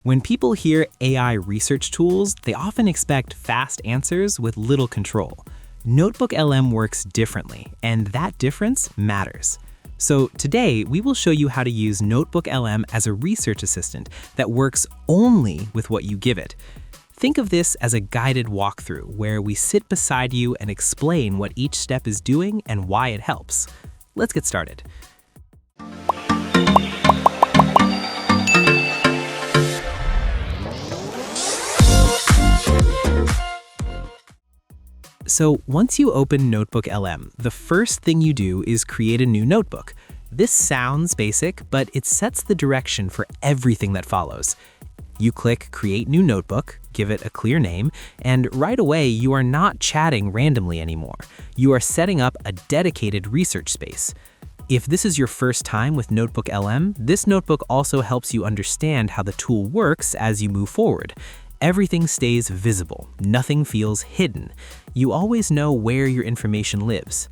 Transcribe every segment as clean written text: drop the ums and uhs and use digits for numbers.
When people hear AI research tools, they often expect fast answers with little control. NotebookLM works differently, and that difference matters. So today, we will show you how to use NotebookLM as a research assistant that works only with what you give it. Think of this as a guided walkthrough where we sit beside you and explain what each step is doing and why it helps. Let's get started. So once you open NotebookLM, the first thing you do is create a new notebook. This sounds basic, but it sets the direction for everything that follows. You click Create New Notebook, give it a clear name, and right away you are not chatting randomly anymore. You are setting up a dedicated research space. If this is your first time with NotebookLM, this notebook also helps you understand how the tool works as you move forward. Everything stays visible, nothing feels hidden. You always know where your information lives.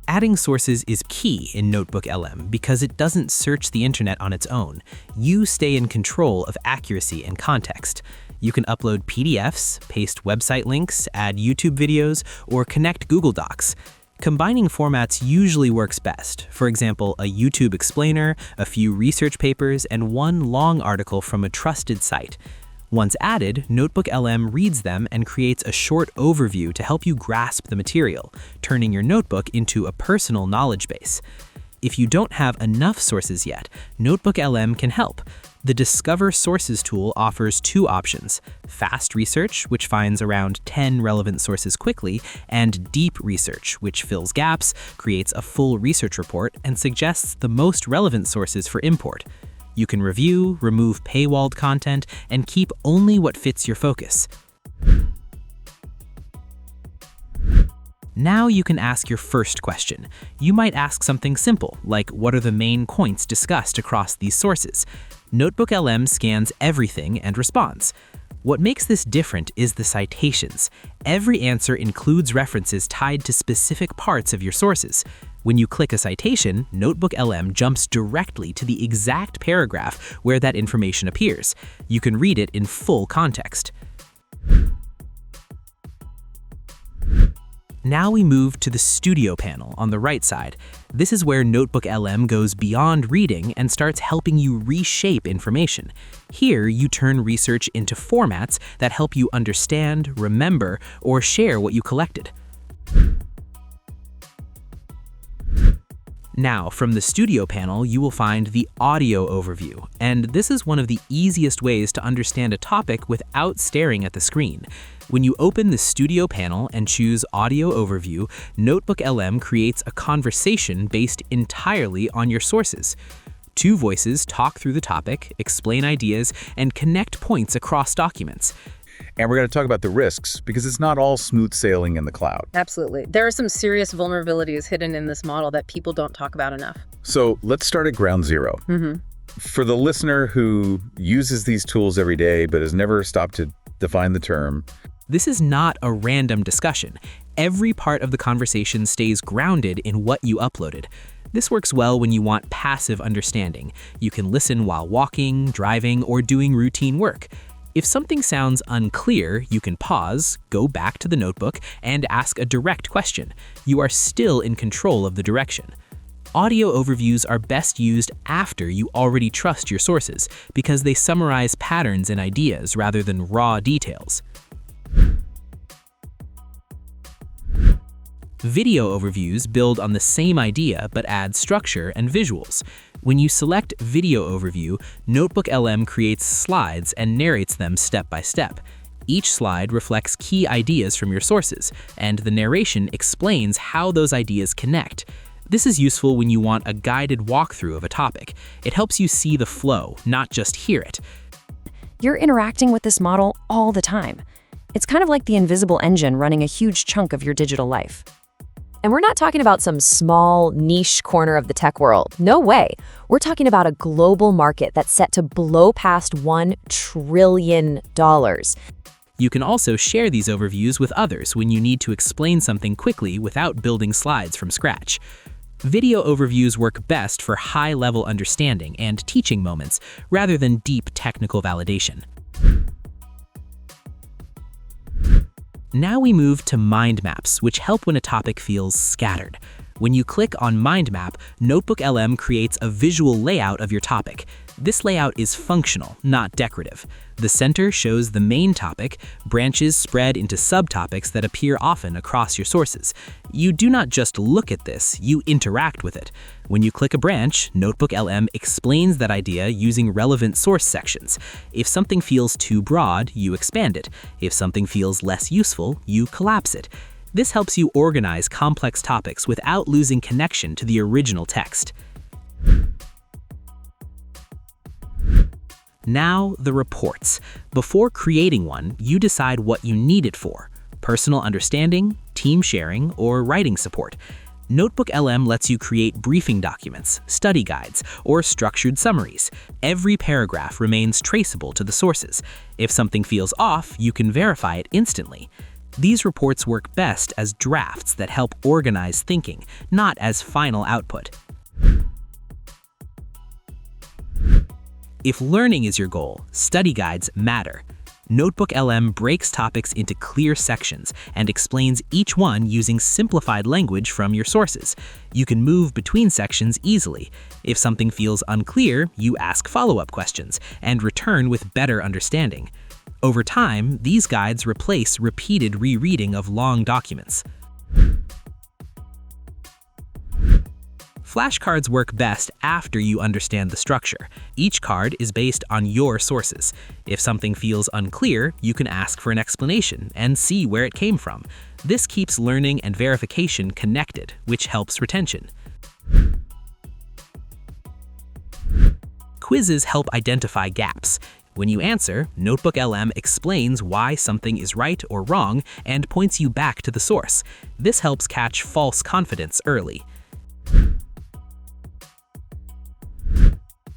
Adding sources is key in NotebookLM because it doesn't search the internet on its own. You stay in control of accuracy and context. You can upload PDFs, paste website links, add YouTube videos, or connect Google Docs. Combining formats usually works best. For example, a YouTube explainer, a few research papers, and one long article from a trusted site. Once added, NotebookLM reads them and creates a short overview to help you grasp the material, turning your notebook into a personal knowledge base. If you don't have enough sources yet, NotebookLM can help. The Discover Sources tool offers two options: fast research, which finds around 10 relevant sources quickly, and deep research, which fills gaps, creates a full research report, and suggests the most relevant sources for import. You can review, remove paywalled content, and keep only what fits your focus. Now you can ask your first question. You might ask something simple, like what are the main points discussed across these sources? NotebookLM scans everything and responds. What makes this different is the citations. Every answer includes references tied to specific parts of your sources. When you click a citation, NotebookLM jumps directly to the exact paragraph where that information appears. You can read it in full context. Now we move to the Studio panel on the right side. This is where NotebookLM goes beyond reading and starts helping you reshape information. Here, you turn research into formats that help you understand, remember, or share what you collected. Now, from the Studio panel, you will find the Audio overview, and this is one of the easiest ways to understand a topic without staring at the screen. When you open the Studio panel and choose Audio Overview, NotebookLM creates a conversation based entirely on your sources. Two voices talk through the topic, explain ideas, and connect points across documents. And we're going to talk about the risks because it's not all smooth sailing in the cloud. Absolutely. There are some serious vulnerabilities hidden in this model that people don't talk about enough. So let's start at ground zero. For the listener who uses these tools every day but has never stopped to define the term, this is not a random discussion. Every part of the conversation stays grounded in what you uploaded. This works well when you want passive understanding. You can listen while walking, driving, or doing routine work. If something sounds unclear, you can pause, go back to the notebook, and ask a direct question. You are still in control of the direction. Audio overviews are best used after you already trust your sources because they summarize patterns and ideas rather than raw details. Video overviews build on the same idea but add structure and visuals. When you select Video Overview, NotebookLM creates slides and narrates them step by step. Each slide reflects key ideas from your sources, and the narration explains how those ideas connect. This is useful when you want a guided walkthrough of a topic. It helps you see the flow, not just hear it. You're interacting with this model all the time. It's kind of like the invisible engine running a huge chunk of your digital life. And we're not talking about some small, niche corner of the tech world. No way. We're talking about a global market that's set to blow past $1 trillion. You can also share these overviews with others when you need to explain something quickly without building slides from scratch. Video overviews work best for high-level understanding and teaching moments rather than deep technical validation. Now we move to mind maps, which help when a topic feels scattered. When you click on Mind Map, NotebookLM creates a visual layout of your topic. This layout is functional, not decorative. The center shows the main topic, branches spread into subtopics that appear often across your sources. You do not just look at this, you interact with it. When you click a branch, NotebookLM explains that idea using relevant source sections. If something feels too broad, you expand it. If something feels less useful, you collapse it. This helps you organize complex topics without losing connection to the original text. Now, the reports. Before creating one, you decide what you need it for: personal understanding, team sharing, or writing support. NotebookLM lets you create briefing documents, study guides, or structured summaries. Every paragraph remains traceable to the sources. If something feels off, you can verify it instantly. These reports work best as drafts that help organize thinking, not as final output. If learning is your goal, study guides matter. NotebookLM breaks topics into clear sections and explains each one using simplified language from your sources. You can move between sections easily. If something feels unclear, you ask follow-up questions and return with better understanding. Over time, these guides replace repeated rereading of long documents. Flashcards work best after you understand the structure. Each card is based on your sources. If something feels unclear, you can ask for an explanation and see where it came from. This keeps learning and verification connected, which helps retention. Quizzes help identify gaps. When you answer, NotebookLM explains why something is right or wrong and points you back to the source. This helps catch false confidence early.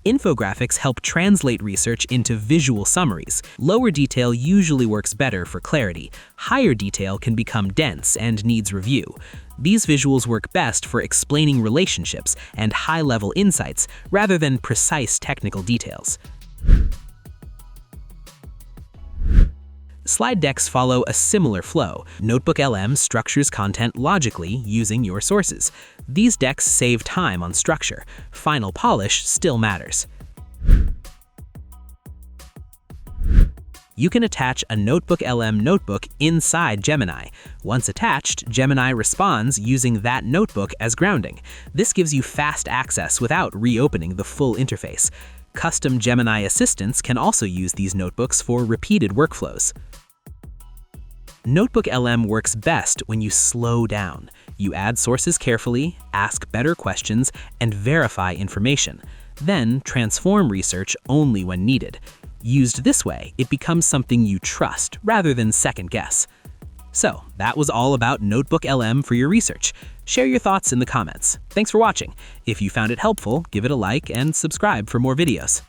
Infographics help translate research into visual summaries. Lower detail usually works better for clarity. Higher detail can become dense and needs review. These visuals work best for explaining relationships and high-level insights rather than precise technical details. Slide decks follow a similar flow. NotebookLM structures content logically using your sources. These decks save time on structure. Final polish still matters. You can attach a NotebookLM notebook inside Gemini. Once attached, Gemini responds using that notebook as grounding. This gives you fast access without reopening the full interface. Custom Gemini assistants can also use these notebooks for repeated workflows. NotebookLM works best when you slow down. You add sources carefully, ask better questions, and verify information. Then transform research only when needed. Used this way, it becomes something you trust rather than second guess. So, that was all about NotebookLM for your research. Share your thoughts in the comments. Thanks for watching. If you found it helpful, give it a like and subscribe for more videos.